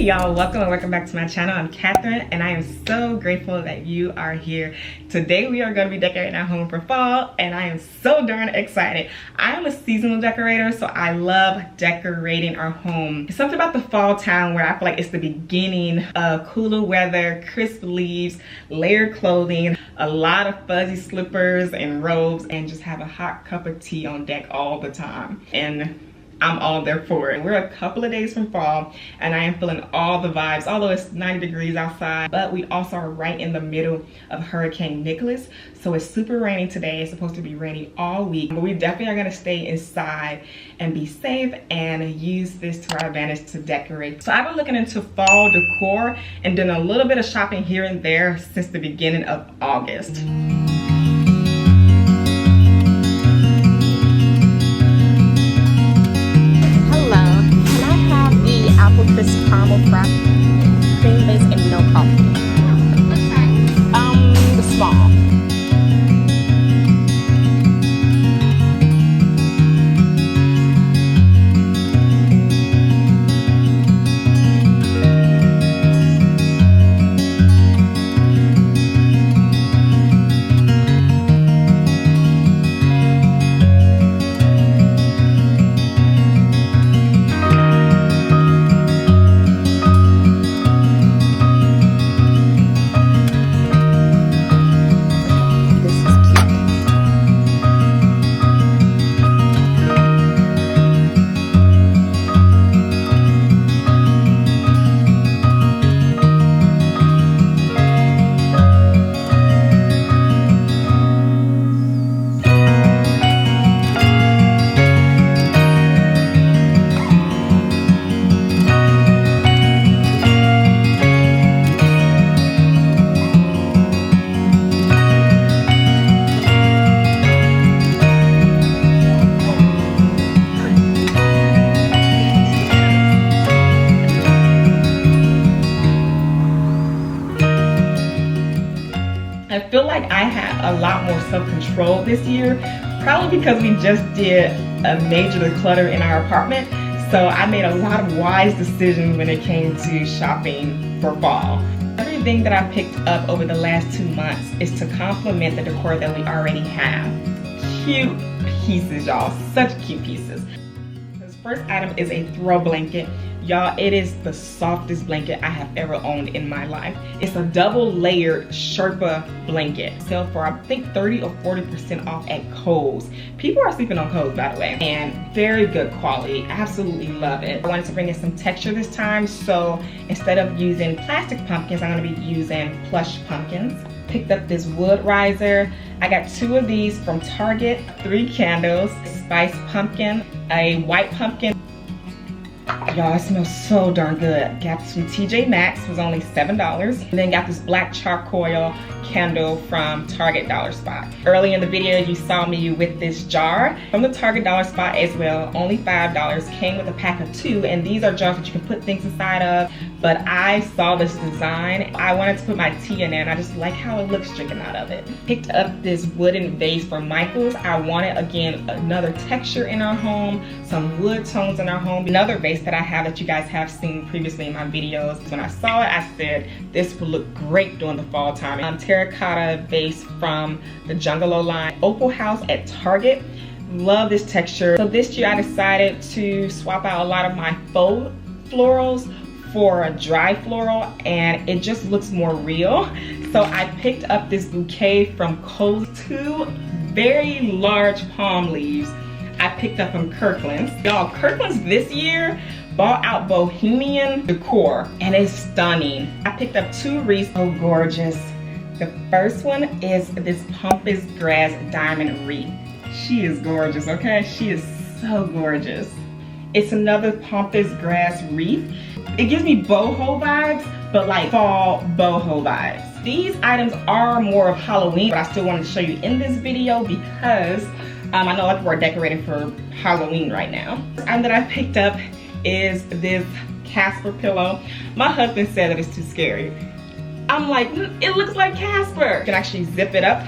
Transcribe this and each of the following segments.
y'all, welcome and welcome back to my channel. I'm Catherine and I am so grateful that you are here. Today we are going to be decorating our home for fall and I am so darn excited. I am a seasonal decorator, so I love decorating our home. It's something about the fall time where I feel like it's the beginning of cooler weather, crisp leaves, layered clothing, a lot of fuzzy slippers and robes, and just have a hot cup of tea on deck all the time. And I'm all there for it. We're a couple of days from fall and I am feeling all the vibes, although it's 90 degrees outside, but we also are right in the middle of Hurricane Nicholas. So it's super rainy today. It's supposed to be raining all week, but we definitely are gonna stay inside and be safe and use this to our advantage to decorate. So I've been looking into fall decor and doing a little bit of shopping here and there since the beginning of August. Apple crisp caramel frap, cream base, and no coffee. What size? The small. I feel like I had a lot more self-control this year, probably because we just did a major declutter in our apartment. So I made a lot of wise decisions when it came to shopping for fall. Everything that I picked up over the last 2 months is to complement the decor that we already have. Cute pieces, y'all, such cute pieces. This first item is a throw blanket. Y'all, it is the softest blanket I have ever owned in my life. It's a double layered Sherpa blanket. Sell for I think 30 or 40% off at Kohl's. People are sleeping on Kohl's, by the way, and very good quality. Absolutely love it. I wanted to bring in some texture this time, so instead of using plastic pumpkins, I'm gonna be using plush pumpkins. Picked up this wood riser. I got 2 of these from Target, 3 candles, spiced pumpkin, a white pumpkin. Y'all, it smells so darn good. Got this from TJ Maxx, it was only $7. And then got this black charcoal candle from Target Dollar Spot. Early in the video, you saw me with this jar from the Target Dollar Spot as well, only $5. Came with a pack of 2, and these are jars that you can put things inside of. But I saw this design. I wanted to put my tea in there, and I just like how it looks drinking out of it. Picked up this wooden vase from Michael's. I wanted, again, another texture in our home, some wood tones in our home. Another vase that I have that you guys have seen previously in my videos. When I saw it, I said, this will look great during the fall time. Terracotta vase from the Jungalow line. Opal House at Target. Love this texture. So this year I decided to swap out a lot of my faux florals for a dry floral, and it just looks more real. So I picked up this bouquet from Kohl's, 2 very large palm leaves I picked up from Kirkland's. Y'all, Kirkland's this year bought out bohemian decor and it's stunning. I picked up 2 wreaths, so gorgeous. The first one is this pampas grass diamond wreath. She is gorgeous, okay? She is so gorgeous. It's another pampas grass wreath. It gives me boho vibes, but like fall boho vibes. These items are more of Halloween, but I still wanted to show you in this video because I know a lot of people are decorating for Halloween right now. The item that I picked up is this Casper pillow. My husband said that it's too scary. I'm like, it looks like Casper. You can actually zip it up,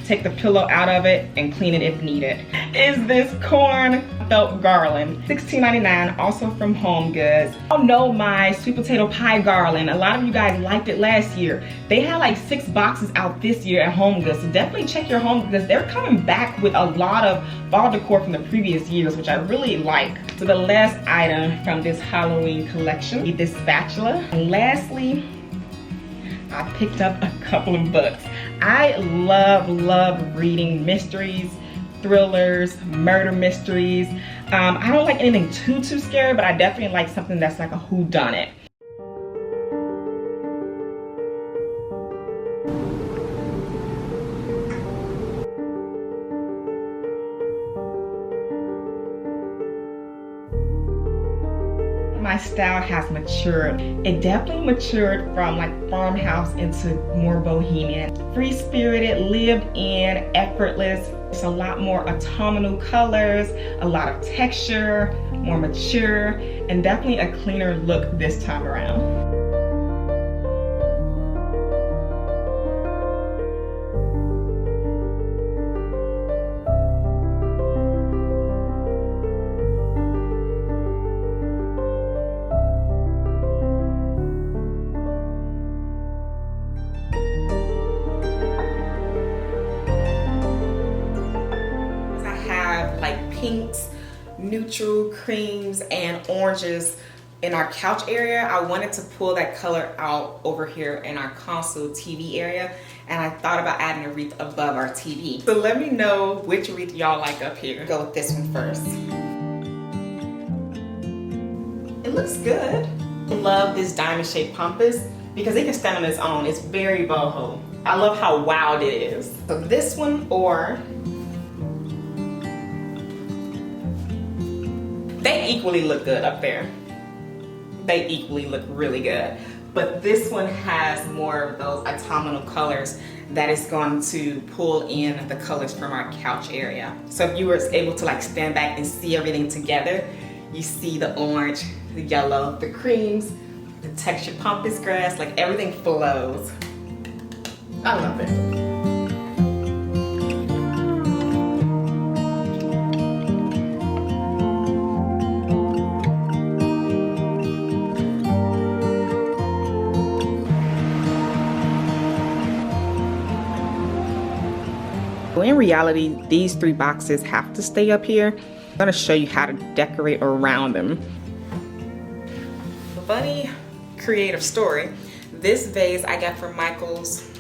take the pillow out of it, and clean it if needed. Is this corn felt garland, $16.99, also from Home Goods. I know my sweet potato pie garland. A lot of you guys liked it last year. They had like 6 boxes out this year at Home Goods, so definitely check your Home Goods. They're coming back with a lot of fall decor from the previous years, which I really like. So the last item from this Halloween collection is this spatula. And lastly, I picked up a couple of books. I love reading mysteries, thrillers, murder mysteries. I don't like anything too scary, but I definitely like something that's like a whodunit. My style has matured. It definitely matured from like farmhouse into more bohemian. Free-spirited, lived in, effortless. It's a lot more autumnal colors, a lot of texture, more mature, and definitely a cleaner look this time around. Pinks, neutral creams, and oranges in our couch area. I wanted to pull that color out over here in our console TV area, and I thought about adding a wreath above our TV. So let me know which wreath y'all like up here. Go with this one first. It looks good. I love this diamond shaped pampas because it can stand on its own. It's very boho. I love how wild it is. So this one, or they equally look good up there. They equally look really good. But this one has more of those autumnal colors that is going to pull in the colors from our couch area. So if you were able to like stand back and see everything together, you see the orange, the yellow, the creams, the textured pampas grass, like everything flows. I love it. In reality, these 3 boxes have to stay up here. I'm gonna show you how to decorate around them. Funny creative story. This vase I got from Michael's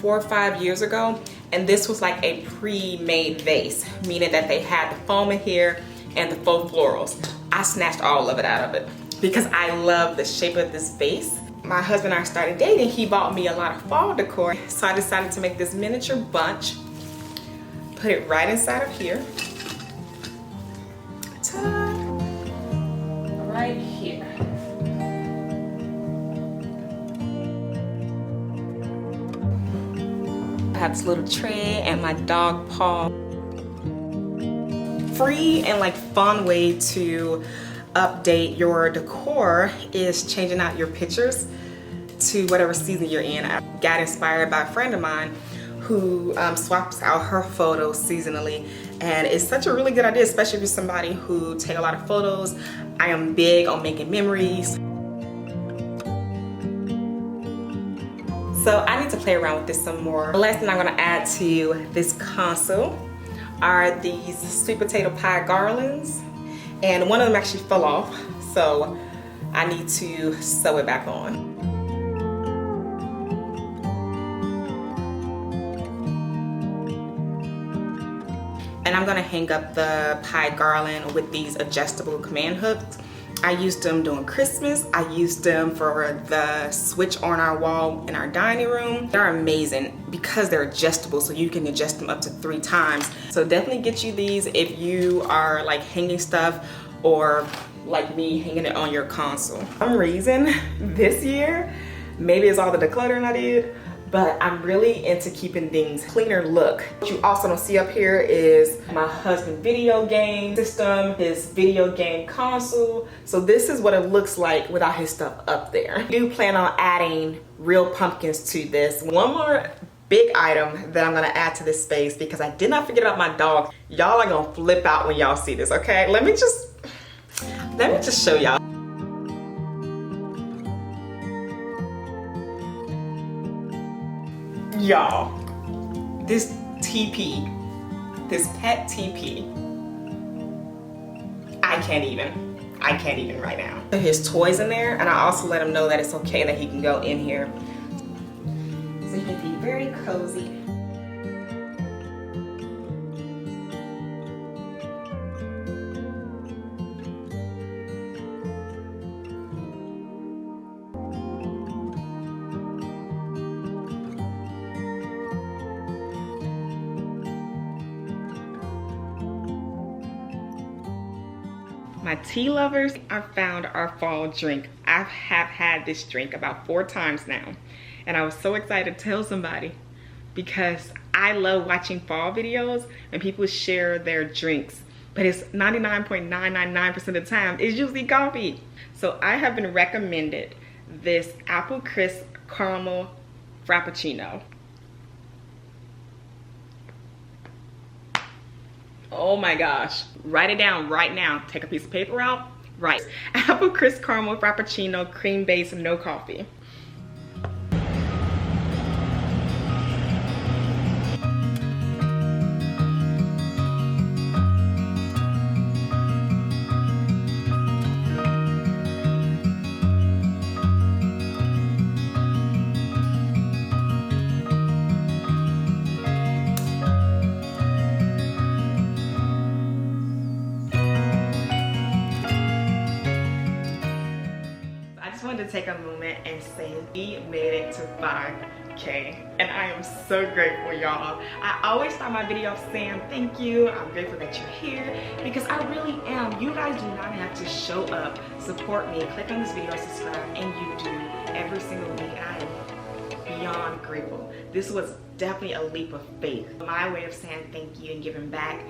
4 or 5 years ago, and this was like a pre-made vase, meaning that they had the foam in here and the faux florals. I snatched all of it out of it because I love the shape of this vase. My husband and I started dating. He bought me a lot of fall decor, so I decided to make this miniature bunch. Put it right inside of here. Ta-da! Right here. I have this little tray and my dog paw. Free and like fun way to update your decor is changing out your pictures to whatever season you're in. I got inspired by a friend of mine who swaps out her photos seasonally, and it's such a really good idea, especially if you're somebody who take a lot of photos. I am big on making memories. So I need to play around with this some more. The last thing I'm gonna add to this console are these sweet potato pie garlands, and one of them actually fell off, so I need to sew it back on. And I'm gonna hang up the pie garland with these adjustable command hooks. I used them during Christmas. I used them for the switch on our wall in our dining room. They're amazing because they're adjustable, so you can adjust them up to 3 times. So definitely get you these if you are like hanging stuff, or like me, hanging it on your console. For some reason this year, maybe it's all the decluttering I did, but I'm really into keeping things cleaner look. What you also don't see up here is my husband's video game system, his video game console. So this is what it looks like without his stuff up there. I do plan on adding real pumpkins to this. One more big item that I'm gonna add to this space, because I did not forget about my dog. Y'all are gonna flip out when y'all see this, okay? Let me just show y'all. Y'all, this TP, this pet TP, I can't even right now. His toys in there, and I also let him know that it's okay that he can go in here. So he can be very cozy. My tea lovers, I found our fall drink. I have had this drink about 4 times now, and I was so excited to tell somebody, because I love watching fall videos and people share their drinks, but it's 99.999% of the time it's usually coffee. So I have been recommended this apple crisp caramel frappuccino. Oh my gosh, write it down right now. Take a piece of paper out, write apple crisp caramel frappuccino, cream base, no coffee. To take a moment and say we made it to 5K, and I am so grateful, y'all. I always start my video off saying thank you. I'm grateful that you're here, because I really am. You guys do not have to show up, support me, click on this video, subscribe, and you do every single week, and I am beyond grateful. This was definitely a leap of faith. My way of saying thank you and giving back.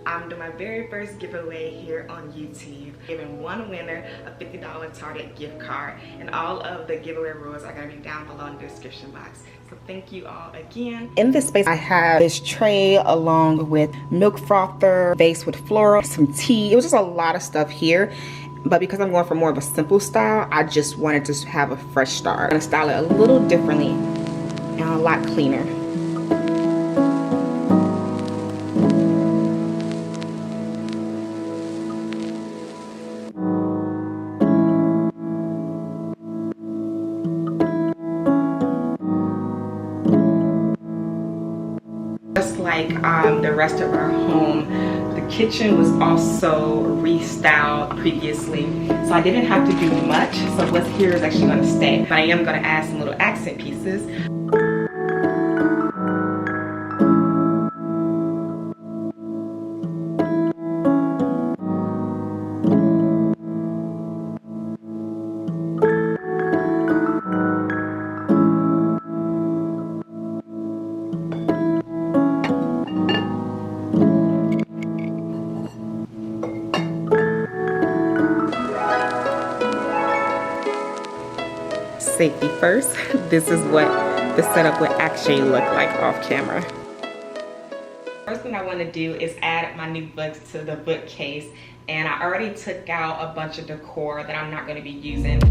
I'm doing my very first giveaway here on YouTube, giving one winner a $50 Target gift card, and all of the giveaway rules are going to be down below in the description box. So thank you all again. In this space I have this tray along with milk frother, vase with floral, some tea. It was just a lot of stuff here, but because I'm going for more of a simple style, I just wanted to have a fresh start. I'm going to style it a little differently and a lot cleaner. Just like the rest of our home, the kitchen was also restyled previously, so I didn't have to do much. So what's here is actually going to stay, but I am going to add some little accent pieces. Safety first. This is what the setup would actually look like off camera. First thing I want to do is add my new books to the bookcase, and I already took out a bunch of decor that I'm not going to be using.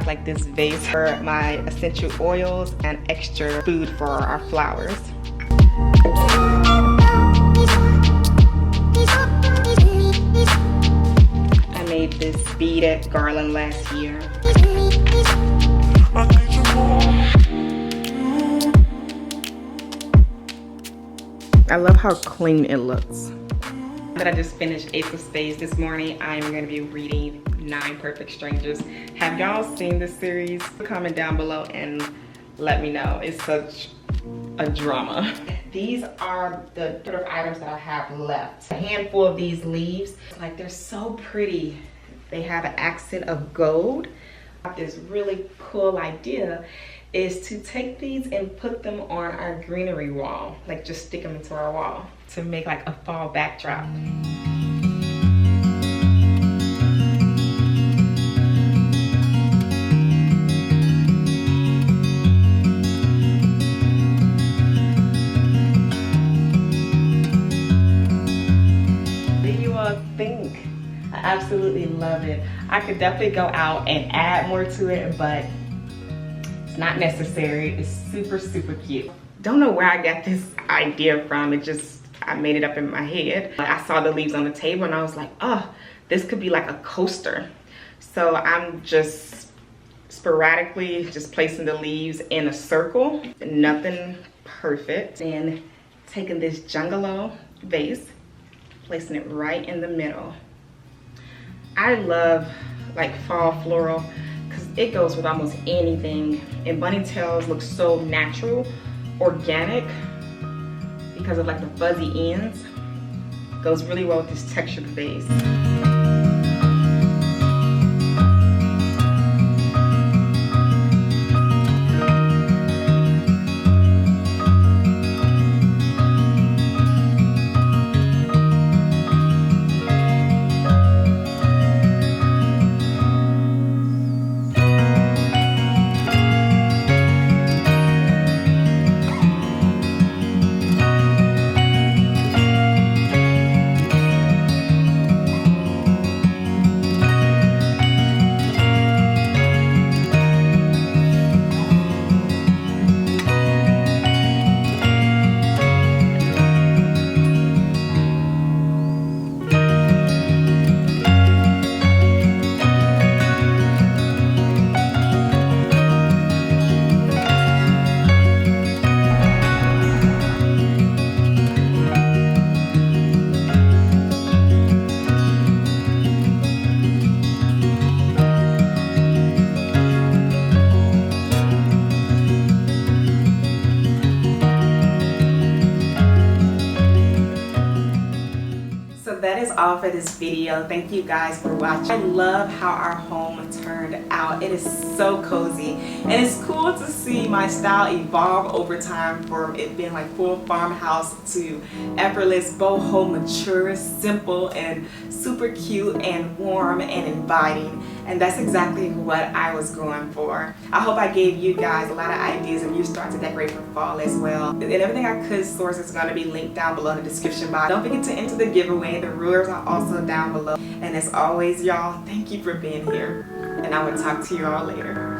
Like this vase for my essential oils and extra food for our flowers. I made this beaded garland last year. I love how clean it looks. That I just finished Ace of Spades this morning, I'm going to be reading 9 Perfect Strangers. Have y'all seen this series? Comment down below and let me know. It's such a drama. These are the sort of items that I have left. A handful of these leaves, like they're so pretty. They have an accent of gold. This really cool idea is to take these and put them on our greenery wall, like just stick them into our wall to make like a fall backdrop. Think I absolutely love it. I could definitely go out and add more to it, but it's not necessary. It's super cute. Don't know where I got this idea from. I made it up in my head. I saw the leaves on the table and I was like, oh, this could be like a coaster. So I'm just sporadically just placing the leaves in a circle, nothing perfect. And taking this Jungalow vase, placing it right in the middle. I love like fall floral because it goes with almost anything, and bunny tails look so natural, organic, because of like the fuzzy ends. Goes really well with this textured vase. That is all for this video. Thank you guys for watching. I love how our home turned out. It is so cozy, and it's cool to see my style evolve over time from it being like full farmhouse to effortless, boho, mature, simple, and super cute and warm and inviting. And that's exactly what I was going for. I hope I gave you guys a lot of ideas and you start to decorate for fall as well. And everything I could source is going to be linked down below in the description box. Don't forget to enter the giveaway. The rules are also down below. And as always, y'all, thank you for being here. And I will talk to you all later.